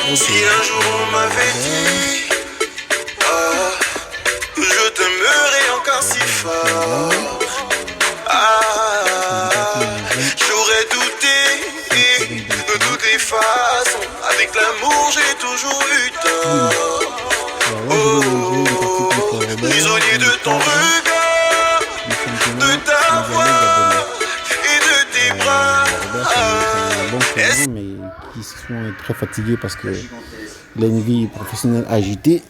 Si un jour on m'avait dit je t'aimerai encore si fort, j'aurais douté de toutes les façons. Avec l'amour j'ai toujours eu tort. Prisonnier de ton regard, de ta voix et de tes bras. Mais qui sont très fatigués parce qu'il a une vie professionnelle agitée.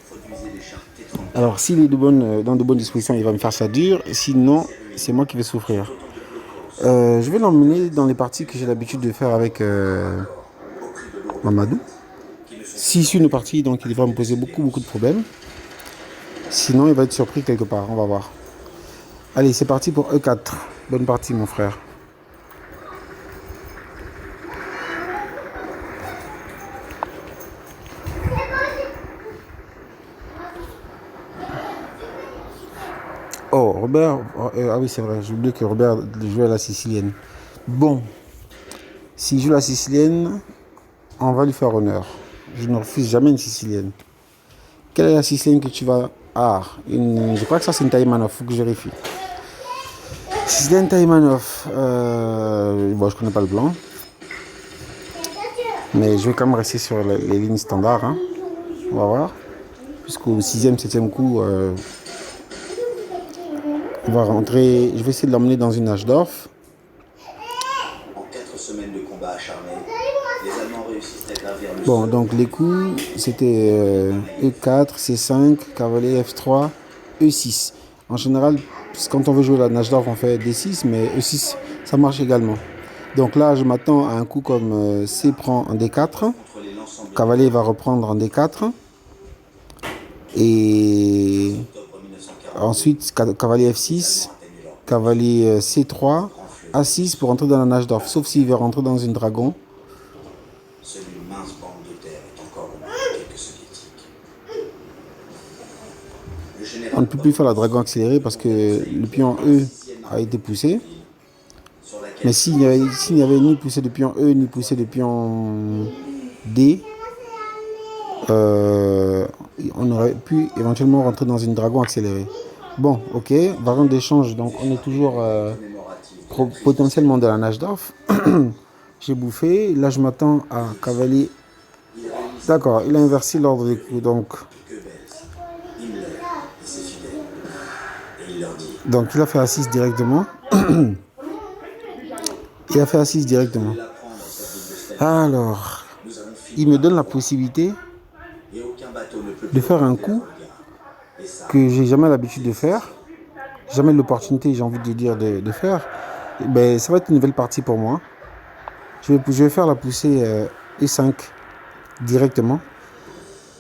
Alors s'il est dans de bonnes dispositions, il va me faire ça dur. Sinon, c'est moi qui vais souffrir. Je vais l'emmener dans les parties que j'ai l'habitude de faire avec Mamadou. Si c'est une partie, donc il va me poser beaucoup de problèmes. Sinon, il va être surpris quelque part. On va voir. Allez, c'est parti pour E4. Bonne partie, mon frère. Oh, Robert. Ah oui, c'est vrai. J'ai oublié que Robert jouait à la sicilienne. Bon. S'il joue la sicilienne, on va lui faire honneur. Je ne refuse jamais une sicilienne. Quelle est la sicilienne que tu vas... je crois que ça c'est une Taïmanov. Il faut que je vérifie. Sicilienne Taïmanov. Bon, je connais pas le blanc. Mais je vais quand même rester sur les lignes standards. Hein. On va voir. Jusqu'au 6e, 7e coup... on va rentrer, je vais essayer de l'emmener dans une H-Dorf. En 4 semaines de combat acharné, les Allemands réussissent à gravir le Bon, donc les coups, c'était E4, C5, cavalier F3, E6. En général, quand on veut jouer la H-Dorf, on fait D6, mais E6, ça marche également. Donc là, je m'attends à un coup comme C prend en D4. Cavalier va reprendre en D4. Et... ensuite, cavalier F6, cavalier C3, A6 pour entrer dans la H-Dorf. Sauf s'il veut rentrer dans une dragon. Seule une mince bande de terre est encore au moins quelques soviétiques. On ne peut plus faire la dragon accélérée parce que le pion E a été poussé. Mais s'il n'y avait ni poussé de pion E, ni poussé de pion D, on aurait pu éventuellement rentrer dans une dragon accélérée. Bon, ok, variante d'échange, donc on est toujours potentiellement dans la H-Dorf. J'ai bouffé, là je m'attends à cavalier. D'accord, il a inversé l'ordre des coups, donc il a fait A6 directement. Il a fait A6 directement. Alors, il me donne la possibilité de faire un coup que j'ai jamais l'habitude de faire, jamais l'opportunité, j'ai envie de dire, de faire. Ben, ça va être une nouvelle partie pour moi. Je vais faire la poussée E5 directement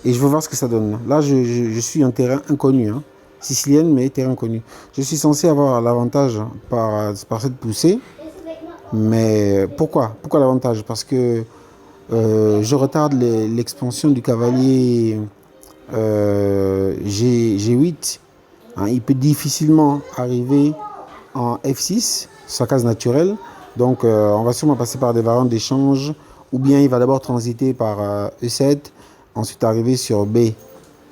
et je vais voir ce que ça donne. Là, je suis en terrain inconnu, hein. Sicilienne, mais terrain inconnu. Je suis censé avoir l'avantage par cette poussée, mais pourquoi l'avantage? Parce que je retarde l'expansion du cavalier G8. Hein, il peut difficilement arriver en F6, sa case naturelle. Donc on va sûrement passer par des variantes d'échange, ou bien il va d'abord transiter par E7, ensuite arriver sur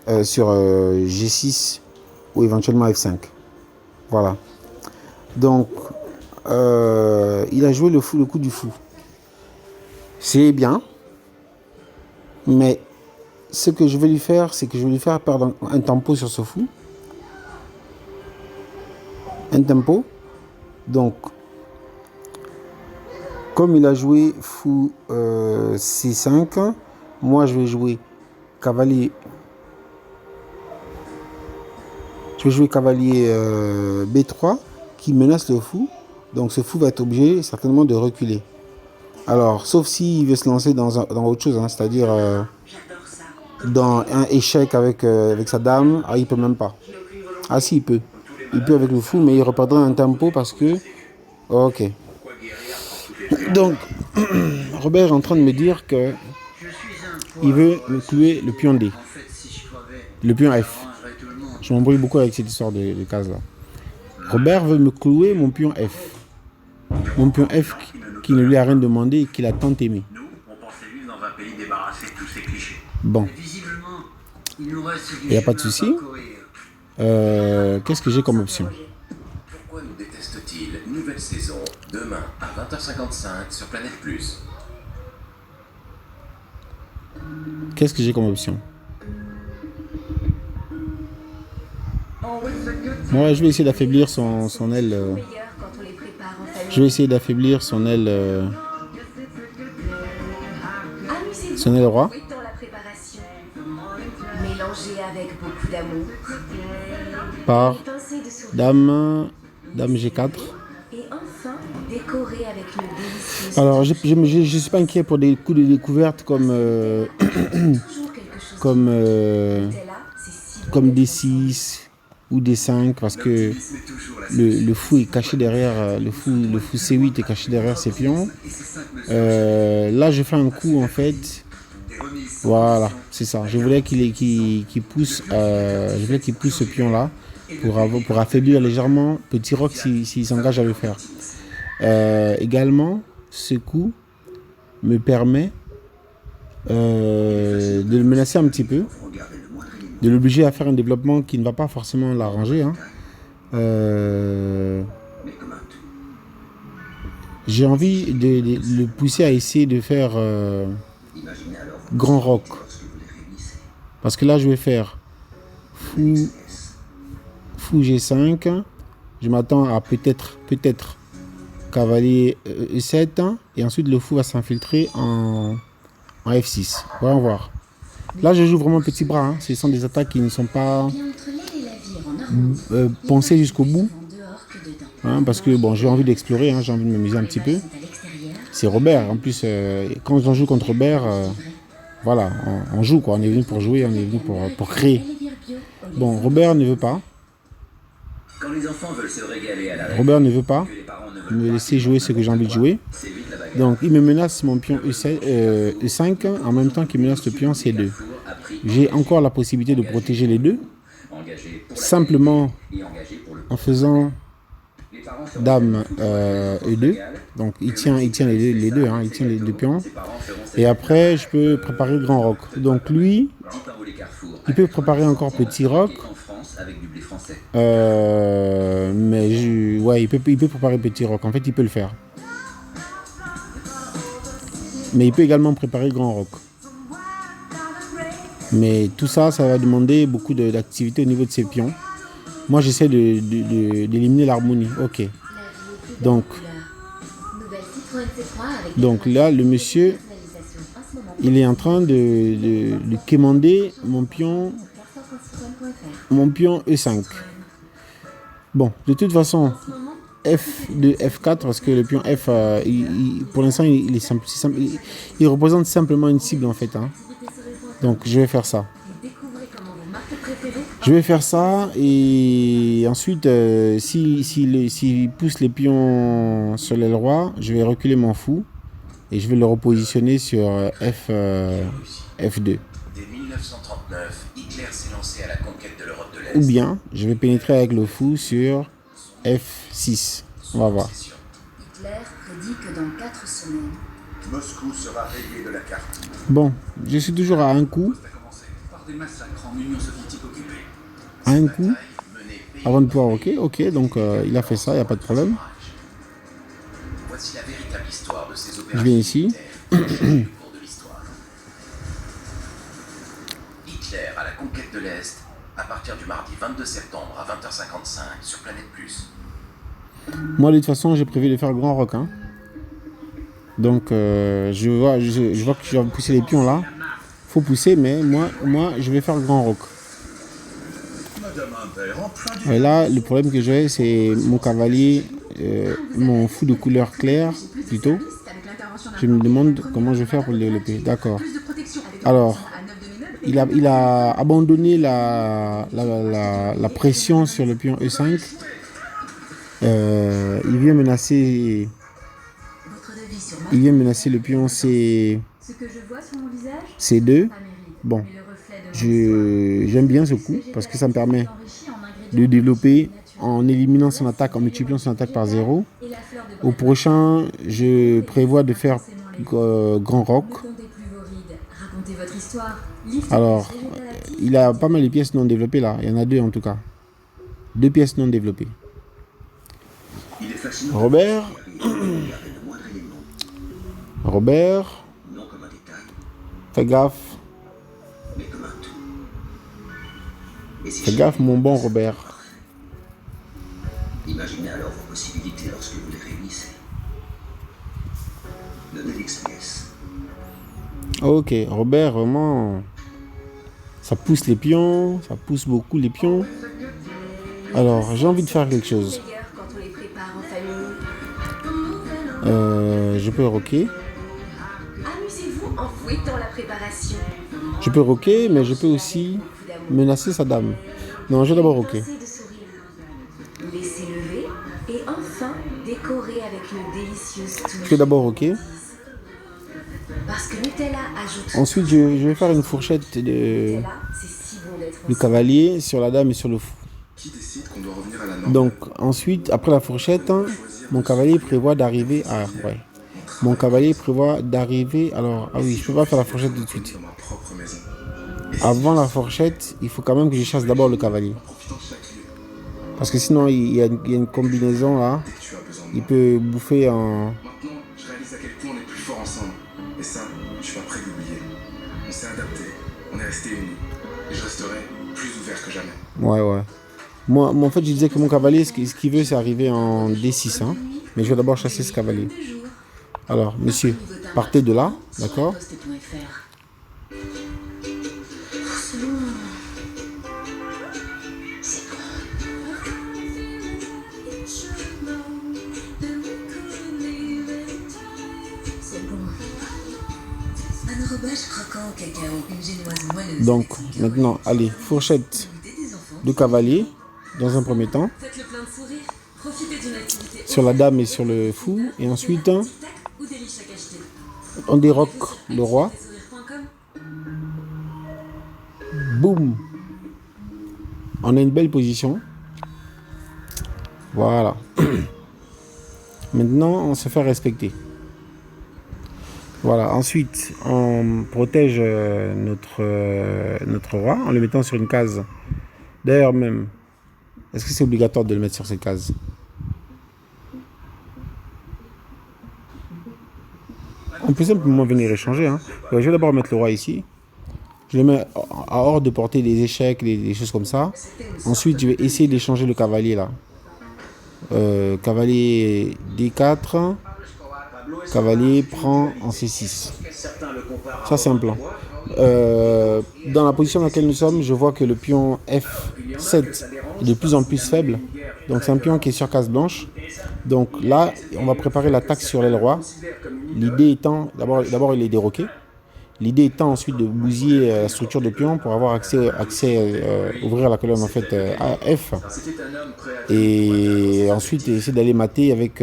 G6 ou éventuellement F5. Voilà. Donc il a joué le coup du fou. C'est bien, mais ce que je vais lui faire, c'est que je vais lui faire perdre un tempo sur ce fou. Un tempo. Donc, comme il a joué fou C5, moi je vais jouer cavalier. Je vais jouer cavalier B3 qui menace le fou. Donc ce fou va être obligé certainement de reculer. Alors, sauf s'il veut se lancer dans autre chose, hein, c'est-à-dire dans un échec avec sa dame. Ah, il peut même pas. Ah si, il peut. Il peut avec le fou, mais il reperdra un tempo parce que... Ok. Donc, Robert est en train de me dire que il veut me clouer le pion D. Le pion F. Je m'embrouille beaucoup avec cette histoire de case là. Robert veut me clouer mon pion F. Mon pion F qui ne lui a rien demandé et qu'il a tant aimé. débarrasser de tous ces clichés. Bon, Mais visiblement, il nous reste du il n'y a pas de chemin souci. parcourir. Qu'est-ce que j'ai comme option? Pourquoi nous déteste-t-il? Nouvelle saison, demain à 20h55 sur Planète Plus. Qu'est-ce que j'ai comme option? Moi, je vais essayer d'affaiblir son aile. Je vais essayer d'affaiblir son aile. Son aile roi. Dans la préparation, mélangé avec beaucoup d'amour, Par une pincée de sourire Dame G4. et enfin décoré avec une délicieuse Alors, je suis pas inquiet pour des coups de découverte comme toujours quelque chose comme qui était là, c'est si comme D6 ou D5 parce que le fou est caché derrière le fou C8 est caché derrière ses pions. Là, je fais un coup en fait. Voilà, c'est ça. Je voulais qu'il pousse ce pion là pour affaiblir légèrement Petit Roc s'il s'engage à le faire. Également, ce coup me permet de le menacer un petit peu, de l'obliger à faire un développement qui ne va pas forcément l'arranger. Hein. J'ai envie de le pousser à essayer de faire Grand Roc. Parce que là, je vais faire Fou G5. Je m'attends à peut-être cavalier E7. Et ensuite, le fou va s'infiltrer en F6. On va voir. Là, je joue vraiment petit bras. Hein. Ce sont des attaques qui ne sont pas pensées jusqu'au bout. Hein, parce que bon, j'ai envie d'explorer. Hein, j'ai envie de m'amuser un petit peu. C'est Robert. En plus, quand on joue contre Robert, voilà, on joue quoi. On est venu pour jouer, on est venu pour créer. Bon, Robert ne veut pas. Quand les enfants veulent se régaler à la Robert ne veut pas que les parents ne veulent me laisser jouer ce que j'ai envie de jouer. c'est vite la bagarre. Donc, il me menace mon pion E5 en même temps qu'il menace le pion C2. A pris J'ai encore la possibilité de protéger les deux, engagé pour la simplement et engagé pour le en faisant les parents feront Dame E2. Donc, il tient les deux, hein, il tient les deux pions. ses parents feront Et après, je peux préparer le Grand Roc. Donc, lui, 10 par où les carrefours il peut préparer encore Petit Roc. en France avec du blé français. Mais ouais, il peut préparer Petit Roc. En fait, il peut le faire. Mais il peut également préparer Grand Roc. Mais tout ça, ça va demander beaucoup d'activité au niveau de ses pions. Moi, j'essaie d'éliminer l'harmonie. Ok. Donc là, le monsieur, il est en train de quémander mon pion E5. Bon, de toute façon, F2, F4, parce que le pion F, pour l'instant, il est simple, il représente simplement une cible en fait. Hein. Donc, je vais faire ça. Je vais faire ça et ensuite, s'il pousse les pions sur l'aile roi, je vais reculer mon fou et je vais le repositionner sur F2. Dès 1939, Hitler s'est lancé à la conquête de l'Europe de l'Est. Ou bien, je vais pénétrer avec le fou sur F6. On va voir. Hitler prédit que dans 4 semaines, Moscou sera rayé de la carte. Bon, je suis toujours à un coup. Par des massacres en Union soviétique occupée. À un coup. Avant de pouvoir, ok, donc il a fait ça, il n'y a pas de problème. Voici la véritable histoire de ces Je opérations viens ici. militaires au cours de l'histoire. Hitler à la conquête de l'Est, à partir du mardi 22 septembre à 20h55 sur Planète Plus. Moi, de toute façon, j'ai prévu de faire Grand Roc. Hein. Donc, je vois que je vais pousser les pions là. Faut pousser, mais moi, je vais faire Grand Roc. Madame Imbert, en plein du... Et là, le problème que j'ai, c'est mon cavalier, mon fou de couleur claire, plutôt. Je me demande comment je vais faire pour le développer. D'accord. Alors, il a abandonné la pression sur le pion E5. Il vient menacer le pion C2. Bon, j'aime bien ce coup parce que ça me permet de développer en éliminant son attaque, en multipliant son attaque par 0. Au prochain, je prévois de faire Grand Roc Racontez votre histoire. Livre Alors, révélatif. il a pas mal de pièces non développées là. Il y en a 2 en tout cas. 2 pièces non développées. Il est fascinant. Robert. Regardez le moindre élément, Robert. non comme un détail, Fais gaffe. mais comme un tout. Et si Fais chaque gaffe, mon élément bon est Robert. parfait. Imaginez alors vos possibilités lorsque vous les réunissez. Donnez l'express. Ok, Robert, vraiment. Ça pousse les pions. Ça pousse beaucoup les pions. Alors, j'ai envie de faire quelque chose. Meilleur quand on les prépare en famille. Je peux rocker. Amusez-vous en fouettant la préparation. Je peux rocker, mais je peux aussi menacer sa dame. Non, je vais d'abord rocker. Pincez de sourire. Laissez lever et enfin décorer avec une délicieuse touche. Je vais d'abord rocker. Parce que Nutella ajoute. Ensuite, je vais faire une fourchette de Nutella, c'est si bon d'être le ensemble. cavalier sur la dame et sur le fou. Qui décide qu'on doit revenir à la norme? Donc, ensuite, après la fourchette, mon cavalier prévoit d'arriver à... Ouais. Mon cavalier prévoit d'arriver... Alors, ah oui, je peux pas faire la fourchette tout de suite. Dans ma propre maison. Avant la fourchette, il faut quand même que je chasse d'abord le cavalier. En profitant de chaque lieu. Parce que sinon, il y a une combinaison là. Dès que tu as besoin de Il moi. peut bouffer en... Maintenant, je réalise à quel point on est plus forts ensemble. Et ça, je suis pas prêt d'oublier. On s'est adapté, on est restés unis. Et je resterai plus ouvert que jamais. Ouais, ouais. Moi, en fait, je disais que mon cavalier, ce qu'il veut, c'est arriver en D6. Hein. Mais je vais d'abord chasser ce cavalier. Alors, monsieur, partez de là, d'accord? Poste.fr. C'est bon. Un enrobage croquant au cacao, une génoise moelleuse. Donc, maintenant, allez, fourchette de cavalier, dans un premier temps, Faites le plein de sourire. Profitez d'une activité sur la dame et sur le fou. Et ensuite, hein, tic-tac ou des riches à acheter. on déroque le roi. Sourire.com. Boum. On a une belle position. Voilà. Maintenant, on se fait respecter. Voilà. Ensuite, on protège notre roi en le mettant sur une case. D'ailleurs même, est-ce que c'est obligatoire de le mettre sur cette case? On peut simplement venir échanger. Hein. Je vais d'abord mettre le roi ici. Je le mets à hors de portée des échecs, des choses comme ça. Ensuite, je vais essayer d'échanger le cavalier là. Cavalier D4. Cavalier prend en C6. Ça, c'est un plan. Dans la position dans laquelle nous sommes, je vois que le pion F7 est de plus en plus faible. Donc, c'est un pion qui est sur case blanche. Donc là, on va préparer l'attaque sur l'aile roi. L'idée étant, d'abord il est déroqué. L'idée étant ensuite de bousiller la structure de pion pour avoir accès ouvrir la colonne en fait à F. Et ensuite essayer d'aller mater avec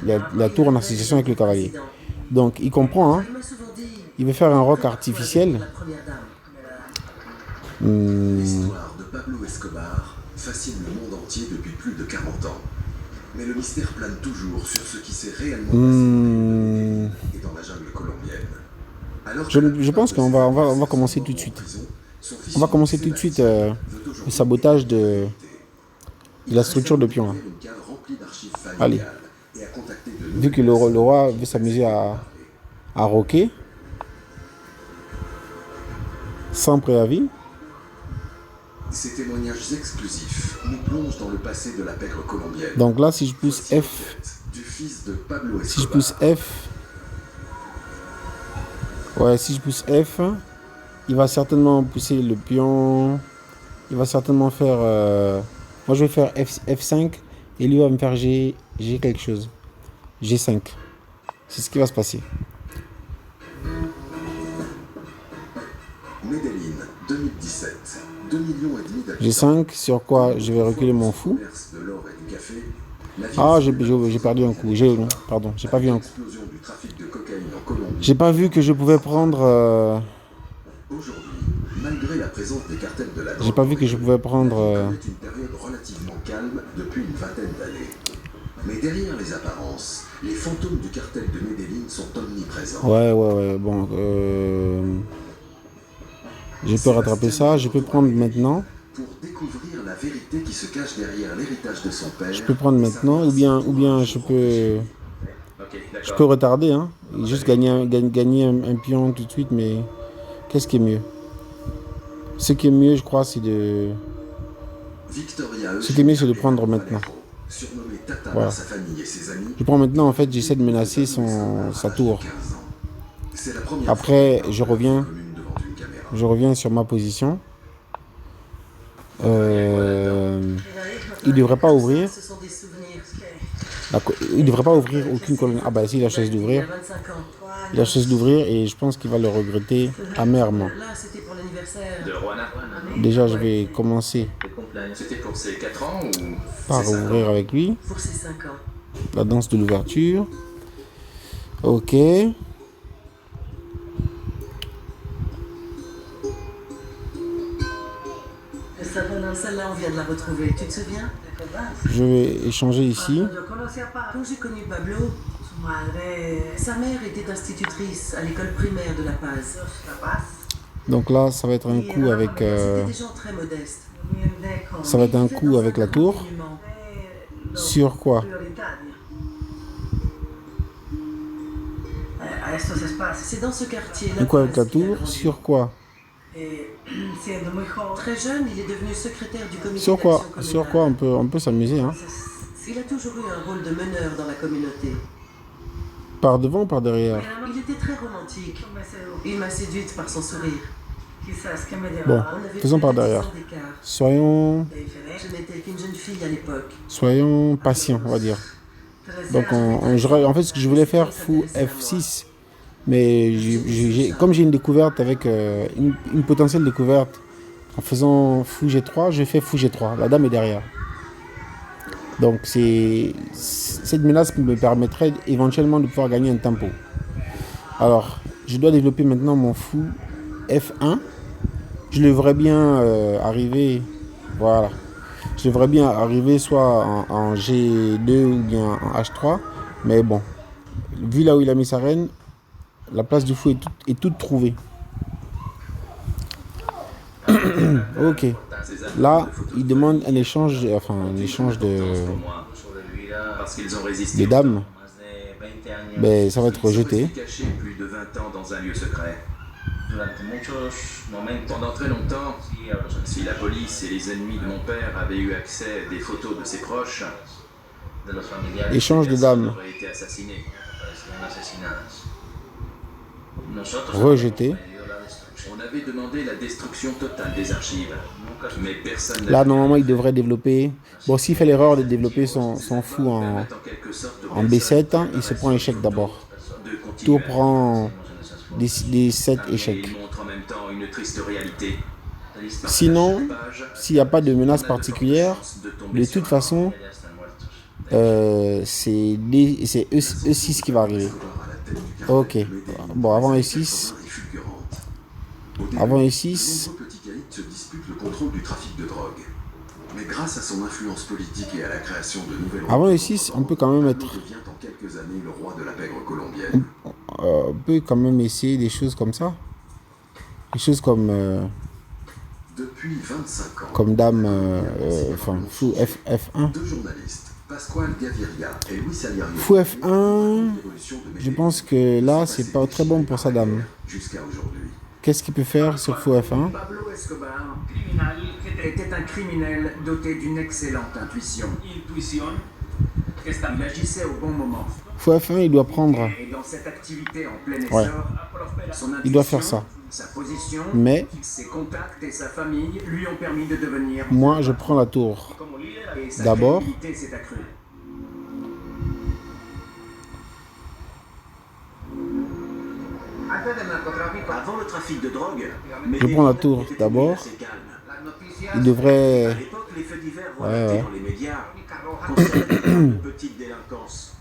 la tour en association avec le cavalier. Donc il comprend, hein. Il veut faire un roc artificiel. L'histoire de Pablo Escobar fascine le monde entier depuis plus de 40 ans. Mais le mystère plane toujours sur ce qui s'est réellement passé et dans la jungle colombienne. Alors Je pense qu'on va commencer tout de suite. On va commencer tout de suite le sabotage de la structure de pion. Là. Allez. Vu que le roi veut s'amuser à roquer, sans préavis. Ces témoignages exclusifs nous plongent dans le passé de la pègre colombienne. Donc là, si je pousse F, Du fils de Pablo Escobar. si je pousse F, ouais, si je pousse F, il va certainement pousser le pion. Il va certainement faire. Moi, je vais faire F5 et lui va me faire G quelque chose. G5. C'est ce qui va se passer. Medellin, 2017. 2,5 millions d'habitants. G5, sur quoi je vais reculer mon fou. Commerce de l'or et du café. La ville Ah, j'ai perdu un coup. Pardon, j'ai pas vu un coup. explosion du trafic de cocaïne en Colombie. J'ai pas vu que je pouvais prendre. Aujourd'hui, malgré la présence des cartels de la drogue, J'ai pas vu que je pouvais prendre. connaît une période relativement calme depuis une vingtaine d'années. Mais derrière les apparences, les fantômes du cartel de Medellin sont omniprésents. Ouais. Bon. Je peux rattraper ça. Je peux prendre maintenant. Pour découvrir la vérité qui se cache derrière l'héritage de son père. Je peux prendre maintenant ou bien je peux retarder, hein, et juste gagner un pion tout de suite, mais qu'est-ce qui est mieux? Ce qui est mieux, je crois, c'est de... Ce qui est mieux, c'est de prendre maintenant. Surnommé Tata Voilà. par sa famille et ses amis. Je prends maintenant, en fait, j'essaie de menacer sa tour. C'est la première Après, fois je reviens sur ma position. Il devrait pas ouvrir. Ce sont des souvenirs. Il devrait pas ouvrir aucune colonne. Ah bah si, il a choisi d'ouvrir. 25 ans. Il a choisi d'ouvrir et je pense qu'il va le regretter amèrement. Là, c'était pour l'anniversaire. De Juana. Déjà, je vais commencer C'était pour ses 4 ans ou par ses 5 ouvrir ans? avec lui. Pour ses 5 ans. La danse de l'ouverture. Ok. Celle-là, on vient de la retrouver. Tu te souviens? Je vais échanger ici. Quand j'ai connu Pablo, sa mère était institutrice à l'école primaire de La Paz. Donc là, ça va être un coup avec... C'était des gens très modestes. ça va être un coup avec la tour. Sur quoi? C'est dans ce quartier. Un coup avec la tour. Sur quoi? Très jeune, il est devenu secrétaire du comité Sur quoi? d'action Sur communale. quoi on peut s'amuser, hein? Il a toujours eu un rôle de meneur dans la communauté. Par devant ou par derrière? Il était très romantique. Il m'a séduite par son sourire. Bon, On avait faisons plus par de 10 derrière. ans d'écart. Soyons Je n'étais qu'une jeune fille à l'époque. patients, on va dire. Donc en fait, ce que je voulais faire, fou F6. Mais comme j'ai une découverte avec une potentielle découverte en faisant fou G3, je fais fou G3. La dame est derrière. Donc cette menace me permettrait éventuellement de pouvoir gagner un tempo. Alors, je dois développer maintenant mon fou F1. Je devrais bien arriver, voilà. Je devrais bien arriver soit en G2 ou bien en H3. Mais bon, vu là où il a mis sa reine, la place du fou est toute trouvée. Ok. Là, il demande un échange de Parce qu'ils ont résisté. des dames. Ben, ça va être rejeté. Caché plus de 20 ans dans un lieu secret. Pendant très longtemps, si la police et les ennemis de mon père avaient eu accès à des photos de ses proches, Échange de dames. auraient été assassinés. Rejeté. On avait demandé la destruction totale des archives, mais personne n'a Là, normalement, il devrait développer. Bon, s'il fait l'erreur de développer son fou en B7, hein, il se prend échec d'abord. Tour prend des 7 échecs. Il montre en même temps une triste réalité. Sinon, s'il n'y a pas de menace particulière, de toute façon, c'est E6 qui va arriver. Ok. Bon, avant E6. Avant E6. De nombreux petits caïds se disputent le contrôle du trafic de drogue. Mais grâce à son influence politique et à la création de nouvelles... Avant E6, on peut quand même Pablo être... devient en quelques années le roi de la pègre colombienne. on peut quand même essayer des choses comme ça. Des choses comme Depuis 25 ans, dame... fou F1. deux journalistes, Pascual Gaviria et Luis Aliario, Fou F1, je pense que là, c'est pas très bon pour sa dame. jusqu'à aujourd'hui. Qu'est-ce qu'il peut faire sur fou F1? Pablo Escobar était un criminel doté d'une excellente intuition. Il agissait au bon moment. Fou F1, il doit prendre... Et dans cette activité en plein essor, Ouais. son intuition, Il doit faire ça. sa position, Mais ses contacts et sa famille lui ont permis de devenir... moi, je prends la tour. Et sa D'abord. crédibilité s'est accrue. Avant le trafic de drogue, Je prends la tour d'abord. assez calme. Il devrait... À l'époque, les faits divers Ouais, relatés ouais. dans les médias concernaient une petite délinquance,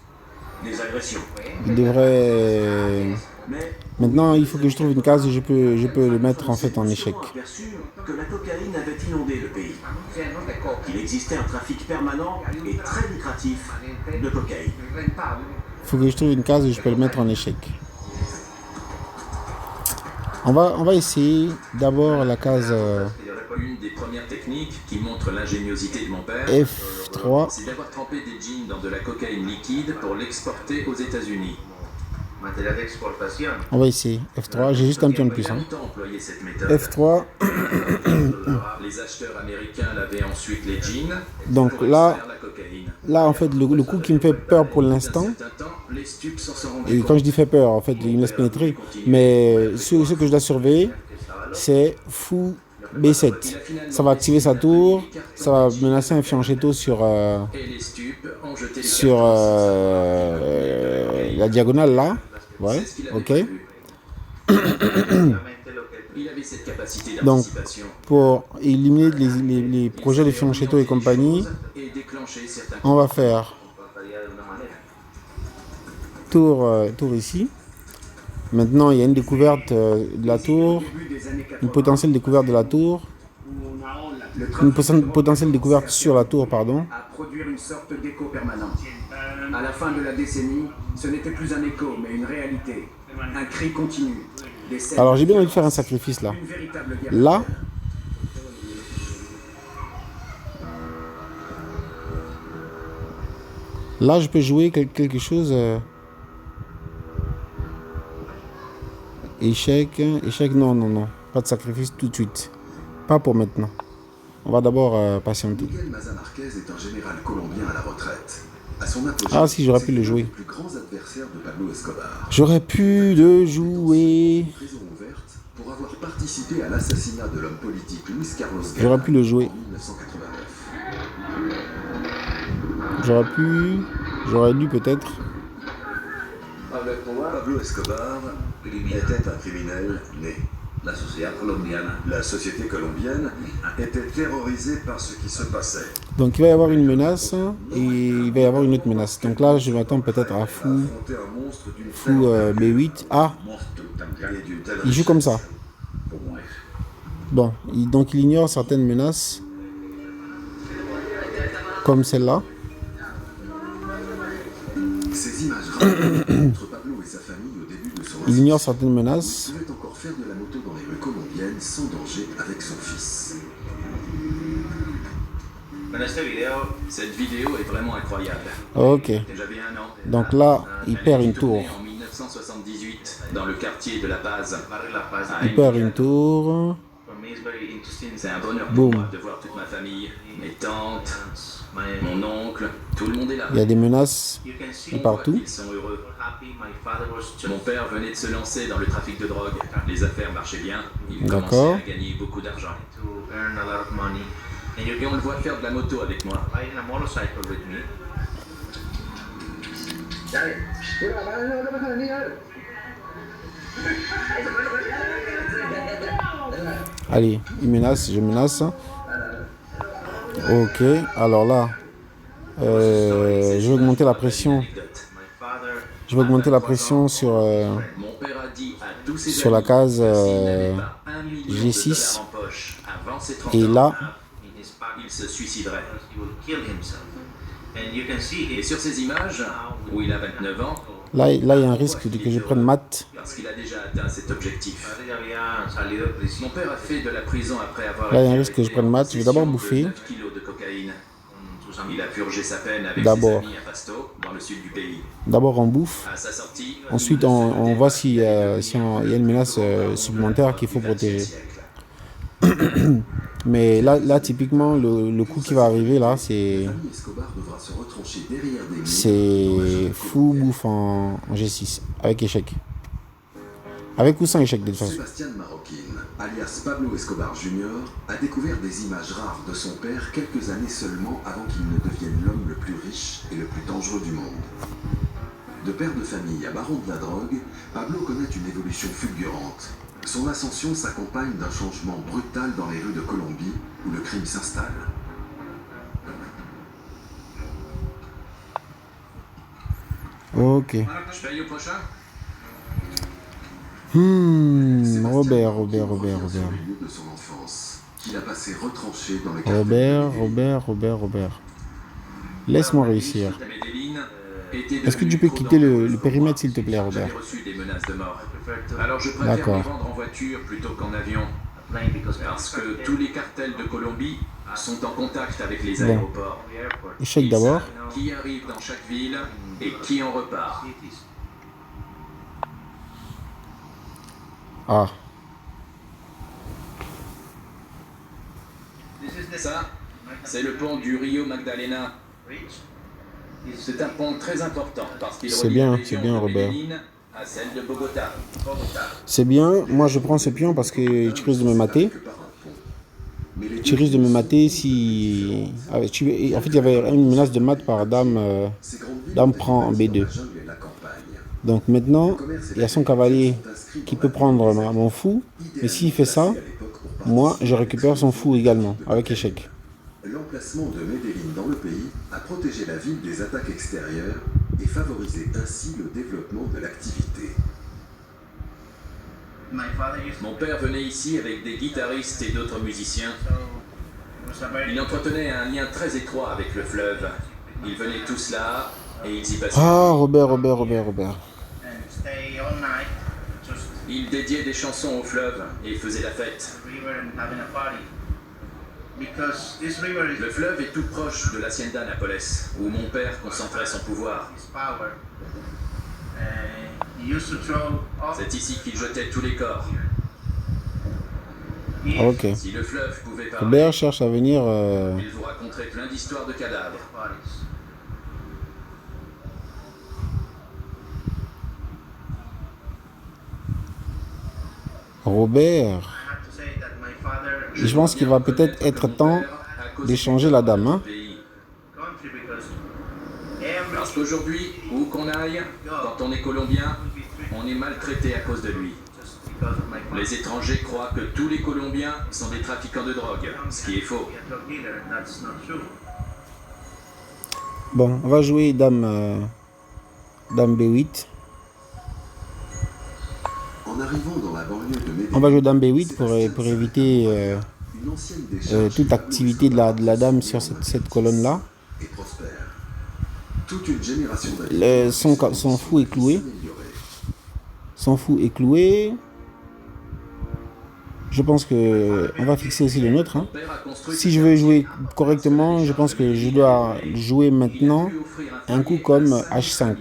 des agressions. Il devrait... Mais Maintenant, il faut que je trouve une case où je peux le mettre en fait en échec. on s'est aperçu que la cocaïne avait inondé le pays. Il existait un trafic permanent et très lucratif de cocaïne. Il faut que je trouve une case où je peux le mettre en échec. On va essayer d'abord la case Une des premières techniques qui montre l'ingéniosité de mon père, F3. c'est d'avoir trempé des jeans dans de la cocaïne liquide pour l'exporter aux États-Unis. Matériel d'exportation. On va essayer F3. J'ai juste un petit de plus. Il a Hein. longtemps employé cette méthode. F3. Les acheteurs américains lavaient ensuite les jeans. Donc pour là, extraire la cocaïne. là en fait, le coup qui me fait peur pour l'instant, D'un certain temps, les stupes s'en sont rendus et compte. quand je dis fait peur, en fait, il me laisse pénétrer, mais ce que je dois surveiller, c'est fou B7. Ça va activer sa tour, ça va menacer un fianchetto sur, Et les stupes ont jeté les sur la diagonale là. Ouais, C'est ce qu'il avait ok. prévu. Il avait cette capacité Donc, d'anticipation pour éliminer les projets de fianchetto et compagnie, et déclencher certains on va faire tour ici. Maintenant, il y a une découverte de la tour, une potentielle découverte de la tour, une potentielle découverte sur la tour, pardon. à produire une sorte d'écho permanent. À la fin de la décennie, ce n'était plus un écho, mais une réalité. Un cri continu. Des scènes- Alors, j'ai bien envie de faire un sacrifice là. Une véritable guerre. Là, là, je peux jouer quelque chose. Échec, non, non, non. Pas de sacrifice tout de suite. Pas pour maintenant. On va d'abord patienter. Miguel Maza Marquez est un général colombien à la retraite. À son apogée, Ah si, j'aurais pu le c'est l'un jouer. des plus grands adversaires de Pablo Escobar. J'aurais pu le jouer. Prison ouverte pour avoir participé à l'assassinat de l'homme politique Luis Carlos Gana J'aurais pu le jouer. en 1989. J'aurais dû peut-être. Pablo Escobar était un criminel né. La société colombienne était terrorisée par ce qui se passait. Donc il va y avoir une menace et il va y avoir une autre menace. Donc là, je m'attends peut-être à fou Affronter un monstre d'une B8. Ah, et d'une telle il joue comme ça. Bon, donc il ignore certaines menaces, comme celle-là. Ces images montrent Pablo et sa famille au début de son Il ignore certaines menaces. Il pouvait encore faire de la moto dans les rues colombiennes sans danger avec son fils. Cette vidéo est vraiment incroyable. Ok. J'avais 1 an. Donc là, il perd une tour. En 1978, dans le quartier de La Paz. à Il perd une tour. C'est un bonheur pour Boum. moi de voir toute ma famille, mes tantes, mon oncle, tout le monde est là. Il y a des menaces de partout. Ils sont heureux. Mon père venait de se lancer dans le trafic de drogue. Les affaires marchaient bien. Il D'accord. commençait à gagner beaucoup d'argent. Et on le voit faire de la moto avec moi. Allez, il menace, je menace. Ok, alors là, je vais augmenter la pression. Je vais augmenter la pression sur, Mon père a dit à tous ses sur la amis case s'il n'avait pas 1 million de G6. dollars en poche avant ses 30 Et ans, là, il se suiciderait. Et sur ces images, où il a 29 ans, là, il y a un risque que je prenne mat. parce qu'il a déjà atteint cet objectif. Mon père a fait de la prison après avoir... Là, il y a un risque que je prenne mat. Je vais d'abord bouffer. 9 kilos de cocaïne. Il a purgé sa peine avec ses D'abord. amis à Pasto, dans le sud du pays. D'abord, on bouffe. À sa sortie, Ensuite, on voit s'il y a une menace supplémentaire qu'il faut protéger. Mais là typiquement, le coup qui va arriver, là, c'est Famille Escobar devra se retrancher derrière des murs. c'est fou bouffe en G6, avec échec. Avec ou sans échec, de toute façon. Sébastien Marroquin, alias Pablo Escobar Jr., a découvert des images rares de son père quelques années seulement avant qu'il ne devienne l'homme le plus riche et le plus dangereux du monde. De père de famille à baron de la drogue, Pablo connaît une évolution fulgurante. Son ascension s'accompagne d'un changement brutal dans les rues de Colombie où le crime s'installe. Ok. je paye au prochain. Robert. Sur les lieux de son enfance, qu'il a passé retranché dans les Robert. Laisse-moi réussir. Medellin, Est-ce que tu peux quitter le périmètre, s'il te plaît, Robert? J'avais reçu des menaces de mort. Alors je préfère D'accord. m'y rendre en voiture plutôt qu'en avion. Parce que tous les cartels de Colombie sont en contact avec les Bon. aéroports. Échec Ils d'abord. savent qui arrive dans chaque ville et qui en repart. Ah, Ça, c'est le pont du Rio Magdalena. C'est un pont très important parce qu'il C'est relie bien, la c'est région bien, de Robert. Medellín à celle de Bogota. c'est bien. Moi, je prends ce pion parce que tu risques de me mater. Que par un pont. Mais les Tu risques de me mater si... Ah, en fait, il y avait une menace de mat par Dame. Ces grandes villes Dame ont été prend en bâties dans B2. la jungle et la campagne. Donc maintenant, il y a son cavalier qui peut prendre mon fou. Mais s'il fait ça, moi, je récupère son fou également, avec échec. L'emplacement de Medellín dans le pays a protégé la ville des attaques extérieures et favorisé ainsi le développement de l'activité. Mon père venait ici avec des guitaristes et d'autres musiciens. Il entretenait un lien très étroit avec le fleuve. Ils venaient tous là et ils y passaient. Ah, Robert. Ils dédiaient des chansons au fleuve et faisaient la fête. Le fleuve est tout proche de l'Hacienda Nápoles, où mon père concentrait son pouvoir. C'est ici qu'il jetait tous les corps. Ah, ok. Si le fleuve pouvait parler, Robert cherche à venir... il vous raconterait plein d'histoires de cadavres. Robert. Je pense qu'il va peut-être être temps d'échanger la dame. Hein? Parce qu'aujourd'hui, où qu'on aille, quand on est colombien, on est maltraité à cause de lui. Les étrangers croient que tous les Colombiens sont des trafiquants de drogue, ce qui est faux. Bon, on va jouer Dame, Dame B8. En arrivant dans la banlieue de Medellín, On va jouer Dame B8 pour éviter une ancienne décharge toute activité de la dame sur cette colonne-là. et prospère. Toute une génération d'habitants Son fou est cloué. s'améliorer. Son fou est cloué. Je pense que on va fixer aussi le nôtre. Hein. Mon père a construit Si je veux jouer correctement, je pense que je dois jouer maintenant un coup comme H5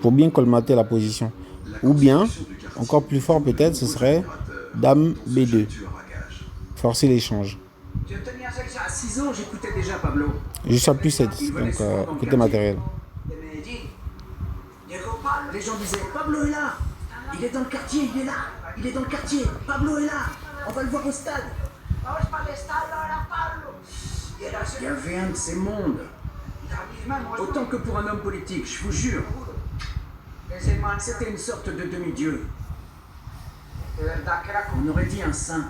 pour bien colmater la position. Ou bien, encore plus fort peut-être, ce serait Dame B2. Forcer l'échange. Je tenais à 6 ans, j'écoutais déjà Pablo. Je suis à plus 7, donc côté matériel. Les gens disaient Pablo est là, il est dans le quartier, il est là, il est dans le quartier, Pablo est là, on va le voir au stade. Il y avait un de ces mondes. Autant que pour un homme politique, je vous jure. C'était une sorte de demi-dieu. On aurait dit un saint.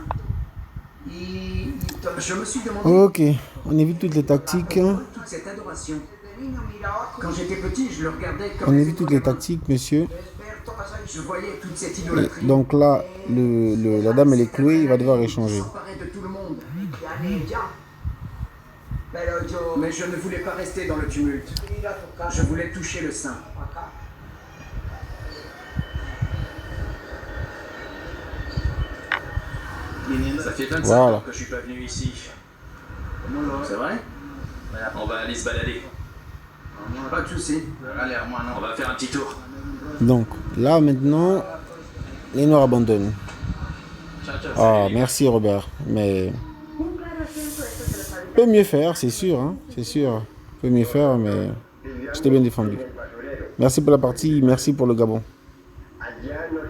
Je me suis demandé Ok, on évite toutes les tactiques. toute cette adoration. Quand j'étais petit, je le regardais comme On les évite toutes les tactiques, monsieur. Je voyais toute cette Et idolâtrie. donc là, la dame elle est clouée, il va devoir échanger. S'emparer de tout le monde. Mais je ne voulais pas rester dans le tumulte. Je voulais toucher le sein. Ça fait 25 Voilà. ans que je suis pas venu ici. C'est vrai? On va aller se balader. Pas de soucis. On va faire un petit tour. Donc là maintenant, les Noirs abandonnent. Ah, merci Robert. Mais peut mieux faire, c'est sûr. Hein, c'est sûr. Peut mieux faire, mais je t'ai bien défendu. Merci pour la partie, merci pour le Gabon. Allá no